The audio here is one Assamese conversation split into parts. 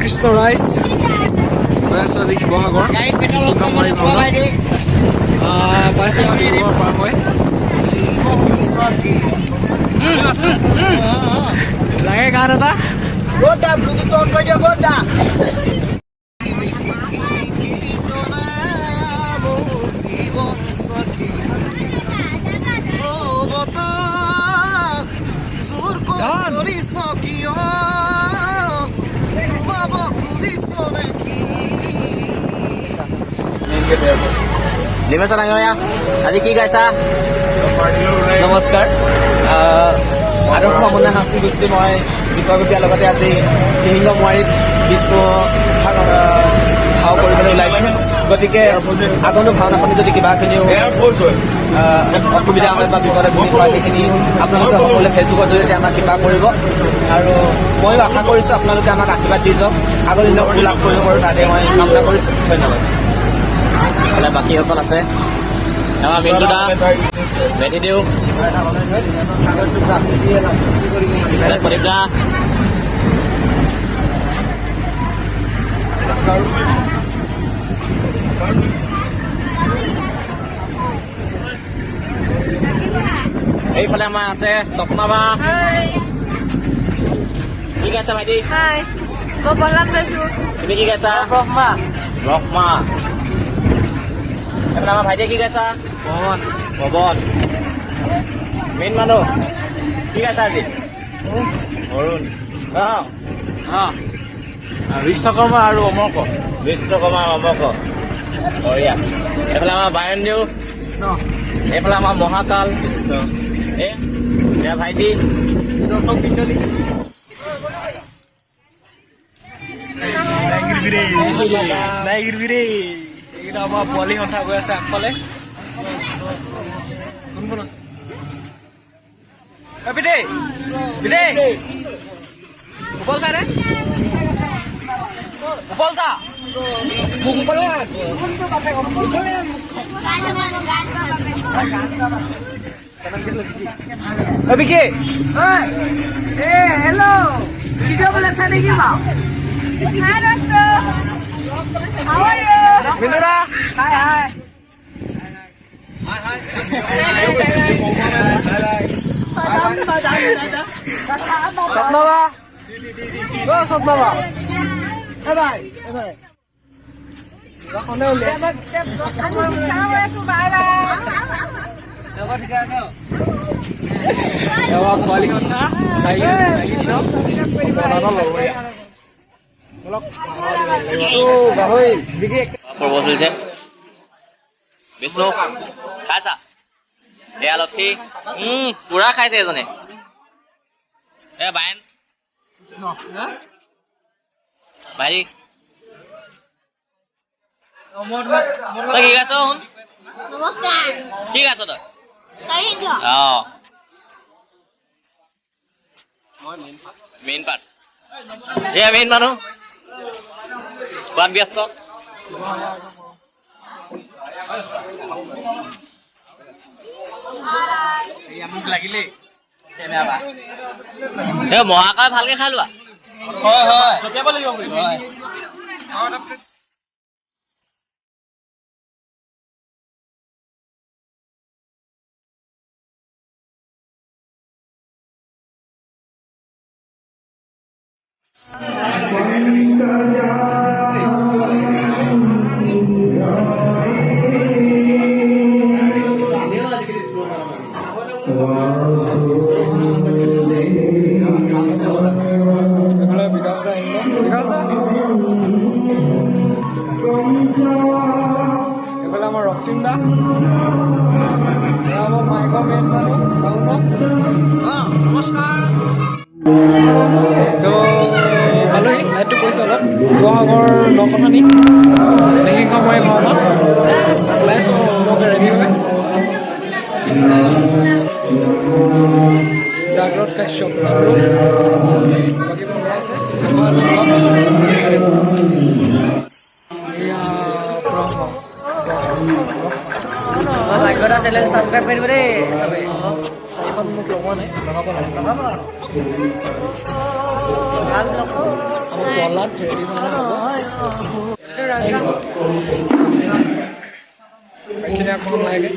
কৃষ্ণ ৰাইজ গৈ আছোঁ আজি শিৱসাগৰ শিংখামাৰী ভাওনাত পাইছোঁ আমি ডিব্ৰুগড় পাৰ হৈ লাগে গান এটা গোটা ব্লুটুথ অন কৰি দিয়ক গোটা লিমেশন আঙিয়া আজি কি গাইছা নমস্কাৰ আদৰ্শ সমন্বয় সাংস্কৃতিক গোষ্ঠী মই বিকল্পীয়াৰ লগতে আজি শিংখামাৰীত বিষ্ণু ভাও কৰিবলৈ ওলাইছোঁ গতিকে আগন্তুক ভাওনাখনি যদি কিবাখিনিও অসুবিধা হয় বা বিপদে ভুগি পৰে সেইখিনি আপোনালোকে সকলোৱে ফেচবুকৰ জৰিয়তে আমাক কৃপা কৰিব আৰু ময়ো আশা কৰিছোঁ আপোনালোকে আমাক আশীৰ্বাদ দি যাওক আগৰ দিনৰ লাভ কৰিব পাৰোঁ তাতে মই কামনা কৰিছোঁ ধন্যবাদ বাকীসকল আছে আমাৰ মিণ্টু দা মেধি দেউ প্ৰদীপ দা এইফালে আমাৰ আছে স্বপ্না বা কি গাইছা ভাইটি তুমি কি গাইছা ব্ৰহ্মা আমাৰ ভাইটিয়ে কি গাইছা পৱন মেইন মানুহ কি গাইছা আজি অৰুণ বিশ্বকৰ্মা আৰু অমৰক বঢ়িয়া এইফালে আমাৰ বায়নদেউ এইফালে আমাৰ মহাকাল কৃষ্ণ এয়া ভাইটি এইকেইটা আমাৰ পোৱালি সন্থা গৈ আছে আগফালে কোন কোন আছে বিদেই গোপাল ছাৰ গোপাল ছাৰ বিকি হেল্ল' ভিডিঅ' বনাইছা নেকি বাৰু How are you? Mindura. Hi. Sapnawa. Go Sapnawa. Bye. Rakone ule. Ewa kuali kota. Saya no. Orang lowe. চলিছে বিষ্ণু খাইছা এয়া লক্ষী পুৰা খাইছে এজনে এ বায়ন ভাই তই কি খাইছ শুন নমস্কাৰ কি খাইছ তই মেইন পাৰ্ট এয়া মেইন মানুহ কোৱাত ব্যস্ত মোক লাগিলে মহাকাল ভালকে খাই লোৱা হয় জপিয়াব লাগিব শিৱসাগৰ নকথানি শিংখামাৰী ভাওনাত ওলাইছোঁ ৰেডি হৈ জাগ্ৰত কাশ্যপ আৰু বাকীবোৰ ওলাইছে ভাগ্যটা চেনেল ছাবস্ক্ৰাইব কৰিব দেই চবেই চাৰিখন মোক লগোৱা নাই লগাব লাগে তলাত হেৰি মানে হ'ব এইখিনি অকণমান লাগে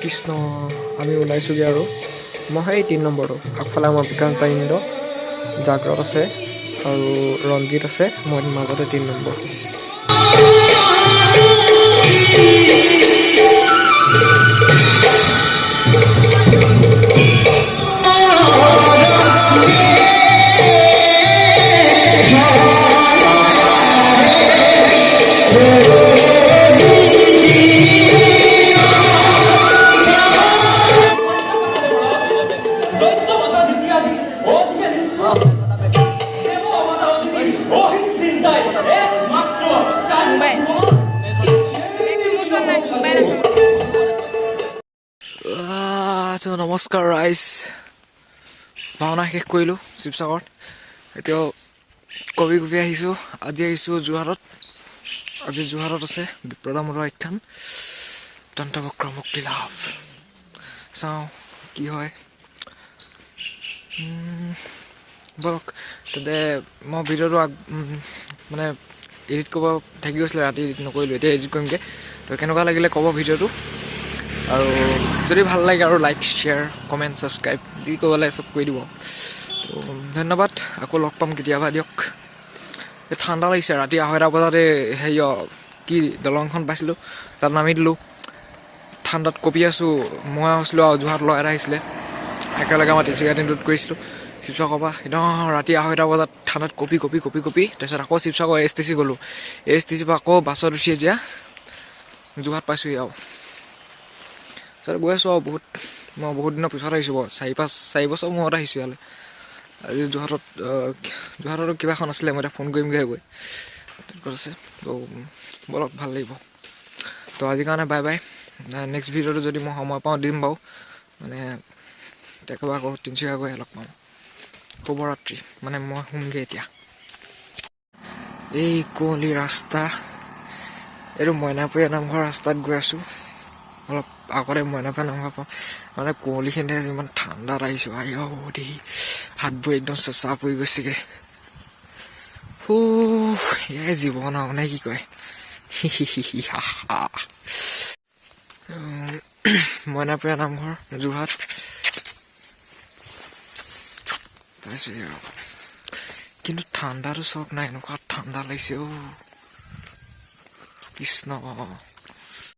কৃষ্ণ আমি ওলাইছোগৈ আৰু মই সেই 3 নম্বৰটো আগফালে আমাৰ বিকাশ দাইন্দ্ৰ জাগ্ৰত আছে আৰু ৰঞ্জিত আছে মই মাজতে 3 নম্বৰ নমস্কাৰ ৰাইজ ভাওনা শেষ কৰিলোঁ শিৱসাগৰত এতিয়াও কবি আহিছোঁ আজি আহিছোঁ যোৰহাটত আজি যোৰহাটত আছে বিপ্ৰদামূলৰ আখ্যান দন্তবক্ৰ মুক্তি লাভ চাওঁ কি হয় বলক তাতে মই ভিডিঅ'টো মানে এডিট কৰিব থাকি গৈছিলে ৰাতি এডিট নকৰিলোঁ এতিয়া এডিট কৰিমগৈ তো কেনেকুৱা লাগিলে ক'ব ভিডিঅ'টো আৰু যদি ভাল লাগে আৰু লাইক শ্বেয়াৰ কমেণ্ট ছাবস্ক্ৰাইব যি কৰিব লাগে চব কৰি দিব তো ধন্যবাদ আকৌ লগ পাম কেতিয়াবা দিয়ক ঠাণ্ডা লাগিছে ৰাতি 2:30 বজাতে হেৰি কি দলংখন পাইছিলোঁ তাত নামি দিলোঁ ঠাণ্ডাত কঁপি আছোঁ মই আছিলোঁ আৰু যোৰহাট ল'ৰা এটা আহিছিলে একেলগে আমাৰ তিনিচুকীয়া দিনটোত কৰিছিলোঁ শিৱসাগৰৰ পৰা একদম ৰাতি 2:30 বজাত ঠাণ্ডাত কঁপি তাৰপিছত আকৌ শিৱসাগৰ ASTC গ'লোঁ ASTC পৰা আকৌ বাছত উঠি এতিয়া যোৰহাট পাইছোঁহি আৰু তাৰপিছত গৈ আছোঁ আৰু মই বহুত দিনৰ পিছত আহিছোঁ বাৰু 4 বছৰ মূৰত আহিছোঁ ইয়ালৈ আজি যোৰহাটত কিবা এখন আছিলে মই এতিয়া ফোন কৰিমগৈ গৈ তেনেকুৱা আছে তো বলক ভাল লাগিব তো আজিৰ কাৰণে বাই বাই নেক্সট ভিডিঅ'টো যদি মই সময় পাওঁ দিম বাৰু মানে তেখেতক আকৌ তিনিচুকীয়া গৈ লগ পাম শুভৰাত্ৰি মানে মই শুমগৈ এতিয়া এই কুঁৱলী ৰাস্তা এইটো মইনাপুৰীয়া নামঘৰ ৰাস্তাত গৈ আছোঁ অলপ আগতে মইনাপুৰীয়া নামঘৰ পাওঁ মানে কুঁৱলীখিনিতে ইমান ঠাণ্ডাত আহিছোঁ আইও দেই হাতবোৰ একদম চেঁচা পৰি গৈছেগৈ এয়াই জীৱন আৰু মানে কি কয় মইনাপুৰীয়া নামঘৰ যোৰহাট কিন্তু ঠাণ্ডাটো চক নাই এনেকুৱা ঠাণ্ডা লাগিছে কৃষ্ণ